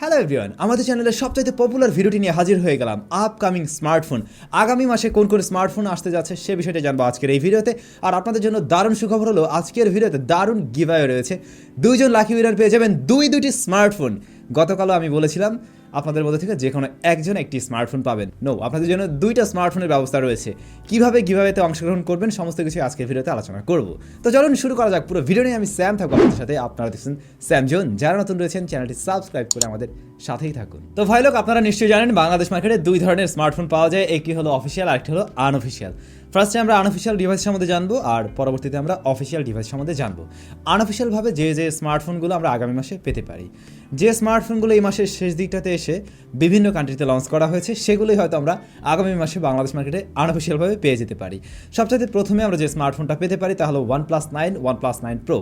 Hello everyone, আমাদের চ্যানেলের সবচাইতে পপুলার ভিডিওটি নিয়ে হাজির হয়ে গেলাম। আপকামিং স্মার্টফোন, আগামী মাসে কোন কোন স্মার্টফোন আসতে যাচ্ছে সে বিষয়টা জানবো আজকের এই ভিডিওতে। আর আপনাদের জন্য দারুণ সুখবর হলো, আজকের ভিডিওতে দারুণ গিভঅ্যাওয়ে রয়েছে। দুইজন লাকি উইনার পেয়ে যাবেন দুইটি স্মার্টফোন। গতকালও আমি বলেছিলাম আপনাদের মধ্যে থেকে যে কোনো একজন একটি স্মার্টফোন পাবেন। আপনাদের জন্য দুইটা স্মার্টফোনের ব্যবস্থা রয়েছে। কীভাবে গিভঅ্যাওয়েতে অংশগ্রহণ করবেন সমস্ত কিছু আজকের ভিডিওতে আলোচনা করব। তো চলুন শুরু করা যাক। পুরো ভিডিও নিয়ে আমি স্যাম থাকবো আপনাদের সাথে। আপনারা দেখছেন স্যাম জোন। যারা নতুন রয়েছেন চ্যানেলটি সাবস্ক্রাইব করে আমাদের সাথেই থাকুন। তো ভাই লোক, আপনারা নিশ্চয়ই জানেন বাংলাদেশ মার্কেটে দুই ধরনের স্মার্টফোন পাওয়া যায়। একটি হলো অফিসিয়াল, আরেকটি হলো আনঅফিসিয়াল। ফার্স্টে আমরা আনঅফিসিয়াল ডিভাইস সম্বন্ধে জানবো, আর পরবর্তীতে আমরা অফিসিয়াল ডিভাইস সম্বন্ধে জানবো। আনঅফিসিয়ালভাবে যে স্মার্টফোনগুলো আমরা আগামী মাসে পেতে পারি, যে স্মার্টফোনগুলো এই মাসের শেষ দিকটাতে এসে বিভিন্ন কান্ট্রিতে লঞ্চ করা হয়েছে, সেগুলোই হয়তো আমরা আগামী মাসে বাংলাদেশ মার্কেটে আনঅফিসিয়ালভাবে পেয়ে যেতে পারি। সবচেয়ে প্রথমে আমরা যে স্মার্টফোনটা পেতে পারি তা হলো OnePlus 9 Pro।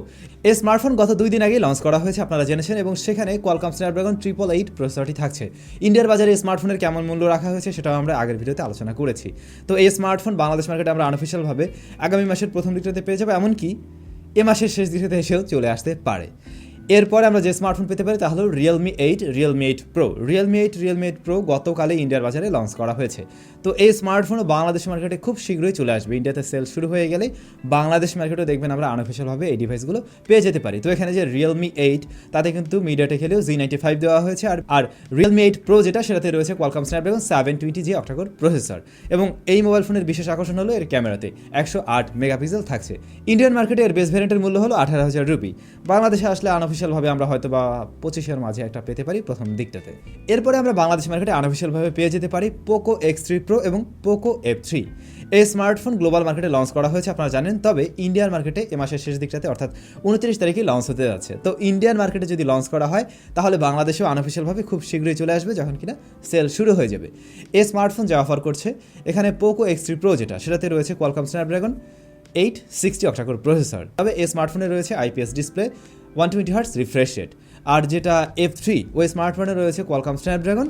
এই স্মার্টফোন গত 2 দিন আগেই লঞ্চ করা হয়েছে, আপনারা জেনেছেন, এবং সেখানে কোয়ালকম স্ন্যাপড্রাগন 888 প্রসেসরটি থাকছে। ইন্ডিয়ার বাজারে এই স্মার্টফোনের কেমন মূল্য রাখা হয়েছে সেটাও আমরা আগের ভিডিওতে আলোচনা করেছি। তো এই স্মার্টফোন বাংলাদেশ মার্কেটে আমরা আনঅফিসিয়ালভাবে আগামী মাসের প্রথম দিকটাতে পেয়ে যাবো, এমনকি এ মাসের শেষ দিকটাতে এসেও চলে আসতে পারে। এরপরে আমরা যে স্মার্টফোন পেতে পারি তা হলো Realme 8 Pro গতকালে ইন্ডিয়ার বাজারে লঞ্চ করা হয়েছে। তো এই স্মার্টফোনও বাংলাদেশ মার্কেটে খুব শীঘ্রই চলে আসবে। ইন্ডিয়াতে সেল শুরু হয়ে গেলে বাংলাদেশ মার্কেটেও দেখবেন আমরা আনঅফিসিয়ালভাবে এই ডিভাইসগুলো পেয়ে যেতে পারি। তো এখানে যে Realme 8 তাতে কিন্তু MediaTek Helio Z95 দেওয়া হয়েছে, আর Realme 8 Pro যেটা, সেটাতে রয়েছে Qualcomm Snapdragon 720G octa-core processor. এবং এই মোবাইল ফোনের বিশেষ আকর্ষণ হলো এর ক্যামেরাতে 108 মেগাপিক্সেল থাকছে। ইন্ডিয়ান মার্কেটে এর বেস ভ্যারিয়েন্টের মূল্য হলো 18,000 রুপি। বাংলাদেশে আসলে আনঅফিসিয়ালভাবে আমরা হয়তো বা 25,000 মাঝে একটা পেতে পারি প্রথম দিকটাতে। এরপরে আমরা বাংলাদেশ মার্কেটে আনঅফিসিয়ালভাবে পেয়ে যেতে পারি Poco X3 Pro এবং Poco F3। এই স্মার্টফোন গ্লোবাল মার্কেটে লঞ্চ করা হয়েছে আপনারা জানেন, তবে ইন্ডিয়ান মার্কেটে এ মাসের শেষ দিকটাতে অর্থাৎ 29 তারিখে লঞ্চ হতে যাচ্ছে। তো ইন্ডিয়ান মার্কেটে যদি লঞ্চ করা হয় তাহলে বাংলাদেশেও আনঅফিসিয়ালভাবে খুব শীঘ্রই চলে আসবে, যখন কিনা সেল শুরু হয়ে যাবে। এই স্মার্টফোন যা অফার করছে এখানে Poco X3 Pro যেটা, সেটাতে রয়েছে Qualcomm Snapdragon 860 অক্টাকোর প্রসেসর। তবে এই স্মার্টফোনে রয়েছে IPS display, 120Hz refresh rate. আর যেটা F3, ওই স্মার্টফোনে রয়েছে Qualcomm Snapdragon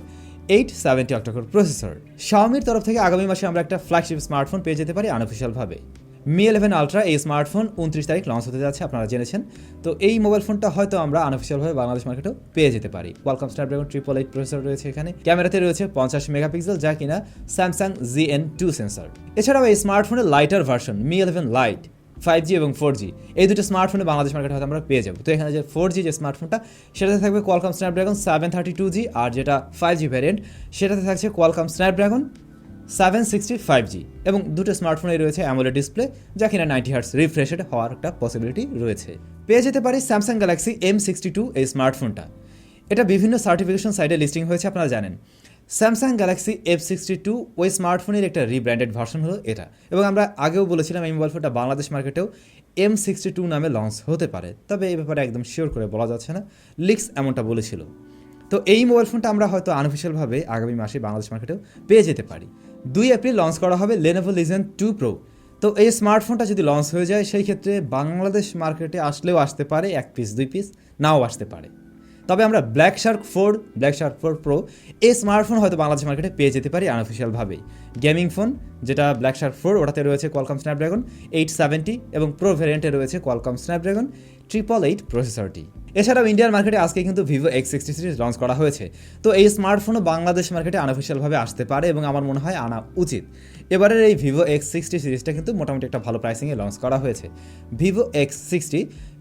870 অক্টাকোর প্রসেসর। Xiaomiর তরফ থেকে আগামী মাসে আমরা একটা ফ্ল্যাগশিপ স্মার্টফোন পেয়ে যেতে পারি আনঅফিসিয়ালভাবে। Mi 11 Ultra, এই স্মার্টফোন 29 তারিখ লঞ্চ হতে যাচ্ছে, আপনারা জেনেছেন। তো এই মোবাইল ফোনটা হয়তো আমরা আনঅফিসিয়ালভাবে বাংলাদেশ মার্কেটেও পেয়ে যেতে পারি। Qualcomm Snapdragon 888 প্রসেসর রয়েছে এখানে। ক্যামেরাতে রয়েছে 50 মেগাপিক্সেল, যা কিনা Samsung ZN-2 সেন্সর। এছাড়াও এই স্মার্টফোনের lighter version Mi 11 Lite 5G এবং 4G, এই দুটো স্মার্টফোনে বাংলাদেশ মার্কেটে হয়তো আমরা পেয়ে যাবো। তো এখানে যে 4G যে স্মার্টফোনটা, সেটাতে থাকবে Qualcomm Snapdragon 732G, আর যেটা 5G ভ্যারিয়েন্ট সেটাতে থাকছে Qualcomm Snapdragon 765G। এবং দুটো স্মার্টফোনে রয়েছে AMOLED ডিসপ্লে, যা কিনা 90Hz রিফ্রেশ রেট হওয়ার একটা পসিবিলিটি রয়েছে। পেয়ে যেতে পারি Samsung Galaxy M62 এই স্মার্টফোনটা। এটা বিভিন্ন সার্টিফিকেশন সাইটে লিস্টিং হয়েছে, আপনারা জানেন। Samsung Galaxy F62 ওই স্মার্টফোনের একটা রিব্র্যান্ডেড ভার্সন হলো এটা। এবং আমরা আগেও বলেছিলাম এই মোবাইল ফোনটা বাংলাদেশ মার্কেটেও M62 নামে লঞ্চ হতে পারে, তবে এই ব্যাপারে একদম শিওর করে বলা যাচ্ছে না, লিক্স এমনটা বলেছিল। তো এই মোবাইল ফোনটা আমরা হয়তো আনঅফিসিয়ালভাবে আগামী মাসে বাংলাদেশ মার্কেটেও পেয়ে যেতে পারি। 2 এপ্রিল লঞ্চ করা হবে Lenovo Legion 2 Pro। তো এই স্মার্টফোনটা যদি লঞ্চ হয়ে যায়, সেই ক্ষেত্রে বাংলাদেশ মার্কেটে আসলেও আসতে পারে 1 পিস 2 পিস, নাও আসতে পারে। তবে আমরা Black Shark 4 Pro এই স্মার্টফোন হয়তো বাংলাদেশ মার্কেটে পেয়ে যেতে পারি আনঅফিসিয়ালভাবেই। গেমিং ফোন যেটা Black Shark 4, ওটাতে রয়েছে Qualcomm Snapdragon 870 এবং প্রো ভ্যারিয়েন্টে রয়েছে Qualcomm Snapdragon 888 প্রসেসরটি। এছাড়াও ইন্ডিয়ান মার্কেটে আজকে কিন্তু Vivo X60 সিরিজ লঞ্চ করা হয়েছে। তো এই স্মার্টফোনও বাংলাদেশ মার্কেটে আনঅফিসিয়ালভাবে আসতে পারে এবং আমার মনে হয় আনা উচিত। এবারের এই Vivo X60 সিরিজটা কিন্তু মোটামুটি একটা ভালো প্রাইসিংয়ে লঞ্চ করা হয়েছে। Vivo X60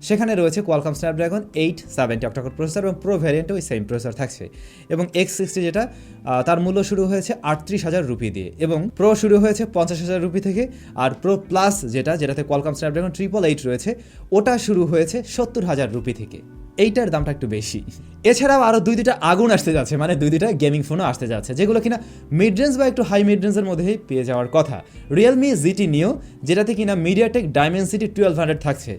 সেখানে রয়েছে Qualcomm Snapdragon 870 অক্টাকোর প্রসেসর এবং প্রো ভ্যারিয়েন্টে ওই সেম প্রসেসর থাকছে। এবং X60 যেটা, তার মূল্য শুরু হয়েছে 38,000 রুপি দিয়ে, এবং প্রো শুরু হয়েছে 50,000 রুপি থেকে। আর প্রো প্লাস যেটাতে Qualcomm Snapdragon 888 রয়েছে, ওটা শুরু হয়েছে 70,000 রুপি থেকে। এইটার দামটা একটু বেশি। এছাড়াও আরও দুইটা আগুন আসতে যাচ্ছে, মানে দুইটা গেমিং ফোনও আসতে যাচ্ছে, যেগুলো কিনা মিড রেঞ্জ বা একটু হাই মিড রেঞ্জের মধ্যেই পেয়ে যাওয়ার কথা। Realme GT Neo, যেটাতে কিনা MediaTek Dimensity 1200 থাকছে।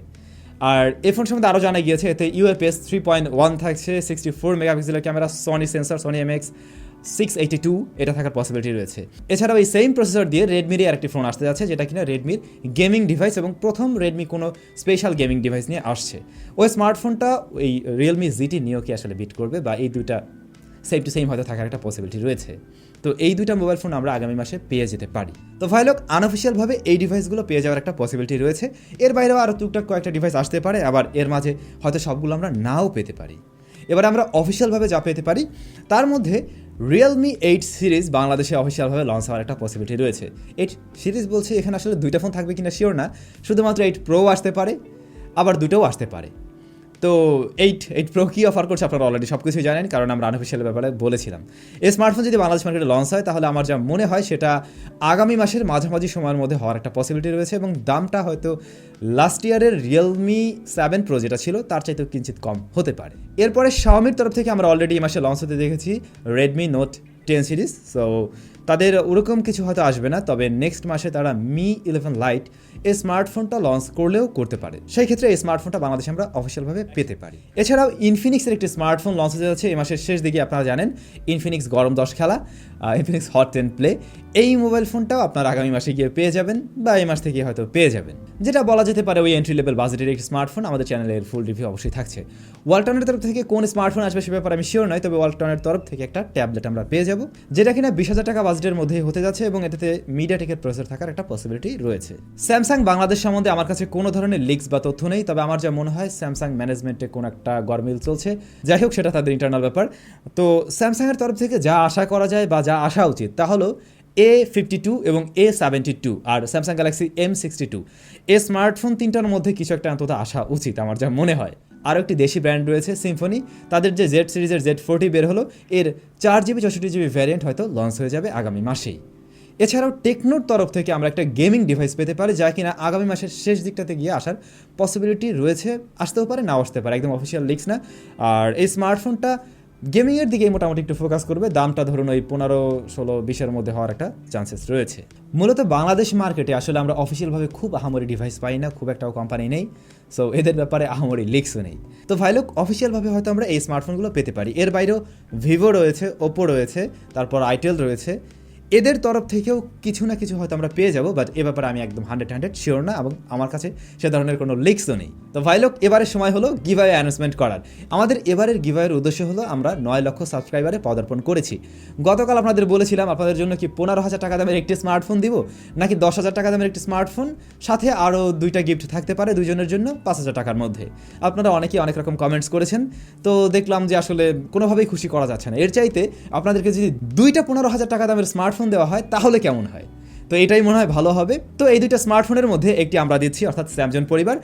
আর এই ফোন সম্বন্ধে আরও জানা গিয়েছে, এতে UFS 3.1 থাকছে, 64 মেগাপিক্সেলের camera, Sony sensor, Sony MX682 এটা থাকার পসিবিলিটি রয়েছে। এছাড়াও এই সেম প্রসেসর দিয়ে রেডমির আরেকটি ফোন আসতে যাচ্ছে, যেটা কিনা রেডমির গেমিং ডিভাইস, এবং প্রথম রেডমি কোনো স্পেশাল গেমিং ডিভাইস নিয়ে আসছে। ওই স্মার্টফোনটা ওই Realme GT Neo কি আসলে বিট করবে, বা এই দুইটা সেম টু সেম হয়তো থাকার একটা পসিবিলিটি রয়েছে। তো এই দুইটা মোবাইল ফোন আমরা আগামী মাসে পেয়ে যেতে পারি। তো ভাই লোক, আনঅফিসিয়ালভাবে এই ডিভাইসগুলো পেয়ে যাওয়ার একটা পসিবিলিটি রয়েছে। এর বাইরেও আরও টুকটাক কয়েকটা ডিভাইস আসতে পারে, আবার এর মাঝে হয়তো সবগুলো আমরা নাও পেতে পারি। এবার আমরা অফিসিয়ালভাবে যা পেতে পারি তার মধ্যে রিয়েলমি 8 সিরিজ বাংলাদেশে অফিসিয়ালভাবে লঞ্চ হওয়ার একটা পসিবিলিটি রয়েছে। 8 সিরিজ বলছে, এখানে আসলে দুইটা ফোন থাকবে কিনা শিওর না, শুধুমাত্র 8 প্রো আসতে পারে, আবার দুটোও আসতে পারে। তো 8 প্রো কী অফার করছে আপনারা অলরেডি সব কিছুই জানেন, কারণ আমরা আনঅফিসিয়াল ব্যাপারে বলেছিলাম। এই স্মার্টফোন যদি বাংলাদেশ মার্কেটে লঞ্চ হয় তাহলে আমার যা মনে হয় সেটা আগামী মাসের মাঝামাঝি সময়ের মধ্যে হওয়ার একটা পসিবিলিটি রয়েছে, এবং দামটা হয়তো লাস্ট ইয়ারের রিয়েলমি 7 প্রো যেটা ছিল তার চাইতেও কিঞ্চিত কম হতে পারে। এরপরে শাওমির তরফ থেকে আমরা অলরেডি এই মাসে লঞ্চ হতে দেখেছি রেডমি নোট 10 সিরিজ। সো তাদের ওরকম কিছু হয়তো আসবে না, তবে নেক্সট মাসে তারা মি 11 লাইট এই স্মার্টফোনটা লঞ্চ করলেও করতে পারে। সেই ক্ষেত্রে এই স্মার্টফোনটা বাংলাদেশে আমরা অফিসিয়ালভাবে পেতে পারি। এছাড়াও ইনফিনিক্সের একটি স্মার্টফোন লঞ্চ হতে যাচ্ছে এই মাসের শেষ দিকে, আপনারা জানেন ইনফিনিক্স গরম 10 খেলা, ইনফিনিক্স হট 10 প্লে। এই মোবাইল ফোনটাও আপনারা আগামী মাসে গিয়ে পেয়ে যাবেন, বা এই মাস থেকে হয়তো পেয়ে যাবেন, যেটা বলা যেতে পারে ওই এন্ট্রি লেভেল বাজেটের একটি স্মার্টফোন। আমাদের চ্যানেলের ফুল রিভিউ অবশ্যই থাকছে। ওয়ালটনের তরফ থেকে কোন স্মার্টফোন আসবে সে ব্যাপারে আমি শিওর নয়, তবে ওয়ালটনের তরফ থেকে একটা ট্যাবলেট আমরা পেয়ে যাব, যেটা কিনা 20,000 টাকা বাজেটের মধ্যেই হতে যাচ্ছে, এবং এটাতে মিডিয়াটেকের প্রসেসর থাকার একটা পসিবিলিটি রয়েছে। স্যামসাং বাংলাদেশ সম্বন্ধে আমার কাছে কোনো ধরনের লিক্স বা তথ্য নেই, তবে আমার যা মনে হয় স্যামসাং ম্যানেজমেন্টে কোনো একটা গরমিল চলছে। যাই হোক, সেটা তাদের ইন্টারনাল ব্যাপার। তো স্যামসাংয়ের তরফ থেকে যা আশা করা যায় বা যা আসা উচিত তা হলো A52 এবং A72 আর স্যামসাং গ্যালাক্সি M62 এই স্মার্টফোন তিনটার মধ্যে কিছু একটা অন্তত আসা উচিত আমার যা মনে হয়। আরও একটি দেশি ব্র্যান্ড রয়েছে সিম্ফনি, তাদের যে জেড সিরিজের Z40 বের হলো, এর 4GB 64GB ভ্যারিয়েন্ট হয়তো লঞ্চ হয়ে যাবে আগামী মাসেই। এছাড়াও টেকনোর তরফ থেকে আমরা একটা গেমিং ডিভাইস পেতে পারি, যা কিনা আগামী মাসের শেষ দিকটাতে গিয়ে আসার পসিবিলিটি রয়েছে, আসতেও পারে নাও আসতে পারে, একদম অফিসিয়াল লিক্স না। আর এই স্মার্টফোনটা গেমিংয়ের দিকে মোটামুটি একটু ফোকাস করবে, দামটা ধরুন ওই 15, 16, 20-এর মধ্যে হওয়ার একটা চান্সেস রয়েছে। মূলত বাংলাদেশ মার্কেটে আসলে আমরা অফিসিয়ালভাবে খুব আহামরি ডিভাইস পাই না, খুব একটাও কোম্পানি নেই, সো এদের ব্যাপারে আহামরি লিক্সও নেই। তো ভাইলোক অফিসিয়ালভাবে হয়তো আমরা এই স্মার্টফোনগুলো পেতে পারি। এর বাইরেও ভিভো রয়েছে, ওপো রয়েছে, তারপর আইটেল রয়েছে, এদের তরফ থেকেও কিছু না কিছু হয়তো আমরা পেয়ে যাবো, বাট এ ব্যাপারে আমি একদম 100% শিওর না, এবং আমার কাছে সে ধরনের কোনো লিক্সও নেই। তো ভাইলোক এবারের সময় হলো গিভঅ্যাওয়ে অ্যানাউন্সমেন্ট করার। আমাদের এবারের গিভঅ্যাওয়ের উদ্দেশ্য হলো আমরা 9 লক্ষ সাবস্ক্রাইবারে পদার্পণ করেছি। গতকাল আপনাদের বলেছিলাম আপনাদের জন্য কি 15,000 টাকা দামের একটি স্মার্টফোন দিব, নাকি 10,000 টাকা দামের একটি স্মার্টফোন, সাথে আরও 2টা গিফট থাকতে পারে দুজনের জন্য 5,000 টাকার মধ্যে। আপনারা অনেকেই অনেক রকম কমেন্টস করেছেন, তো দেখলাম যে আসলে কোনোভাবেই খুশি করা যাচ্ছে না। এর চাইতে আপনাদেরকে যদি 2টা 15,000 টাকা দামের স্মার্টফোন দেওয়া হয় তাহলে কেমন হয়? তো এটাই মনে হয় ভালো হবে। তো এই 2টা স্মার্টফোনের মধ্যে একটি আমরা দিচ্ছি, অর্থাৎ স্যামসাং পরিবার,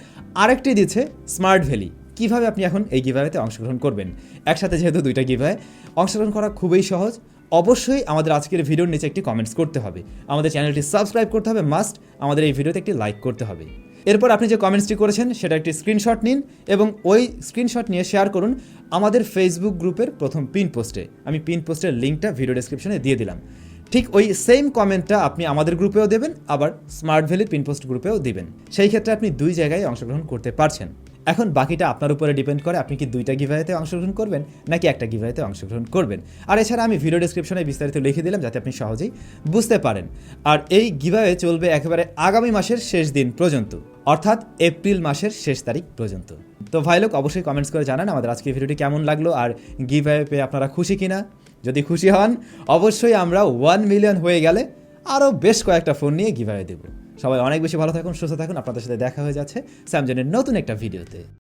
আরেকটি দিচ্ছে স্মার্ট ভ্যালি। কীভাবে আপনি এখন এই গিভঅ্যাওয়েতে অংশগ্রহণ করবেন? একসাথে যেহেতু 2টা গিভঅ্যাওয়ে, অংশগ্রহণ করা খুবই সহজ। অবশ্যই আমাদের আজকের ভিডিওর নিচে একটি কমেন্টস করতে হবে, আমাদের চ্যানেলটি সাবস্ক্রাইব করতে হবে, মাস্ট আমাদের এই ভিডিওতে একটি লাইক করতে হবে। এরপর আপনি যে কমেন্টসটি করেছেন সেটা একটি স্ক্রিনশট নিন, এবং ওই স্ক্রিনশট নিয়ে শেয়ার করুন আমাদের ফেসবুক গ্রুপের প্রথম পিন পোস্টে। আমি পিন পোস্টের লিঙ্কটা ভিডিও ডেসক্রিপশনে দিয়ে দিলাম। ঠিক ওই সেম কমেন্টটা আপনি আমাদের গ্রুপেও দেবেন, আবার স্মার্ট ভ্যালির পিন পোস্ট গ্রুপেও দিবেন। সেই ক্ষেত্রে আপনি 2 জায়গায় অংশগ্রহণ করতে পারছেন। এখন বাকিটা আপনার উপরে ডিপেন্ড করে, আপনি কি 2টা গিভঅ্যাওয়েতে অংশগ্রহণ করবেন নাকি একটা গিভঅ্যাওয়েতে অংশগ্রহণ করবেন। আর এছাড়া আমি ভিডিও ডেসক্রিপশনে বিস্তারিত লিখে দিলাম যাতে আপনি সহজেই বুঝতে পারেন। আর এই গিভঅ্যাওয়ে চলবে একেবারে আগামী মাসের শেষ দিন পর্যন্ত, অর্থাৎ এপ্রিল মাসের শেষ তারিখ পর্যন্ত। তো ভাইলোক অবশ্যই কমেন্টস করে জানান আমাদের আজকের ভিডিওটি কেমন লাগলো, আর গিভঅ্যাওয়ে পেয়ে আপনারা খুশি কিনা। যদি খুশি হন অবশ্যই আমরা 1 মিলিয়ন হয়ে গেলে আরও বেশ কয়েকটা ফোন নিয়ে গিভঅ্যাওয়ে দেবো। সবাই অনেক বেশি ভালো থাকুন, সুস্থ থাকুন। আপনাদের সাথে দেখা হয়ে যাচ্ছে স্যামসাংয়ের নতুন একটা ভিডিওতে।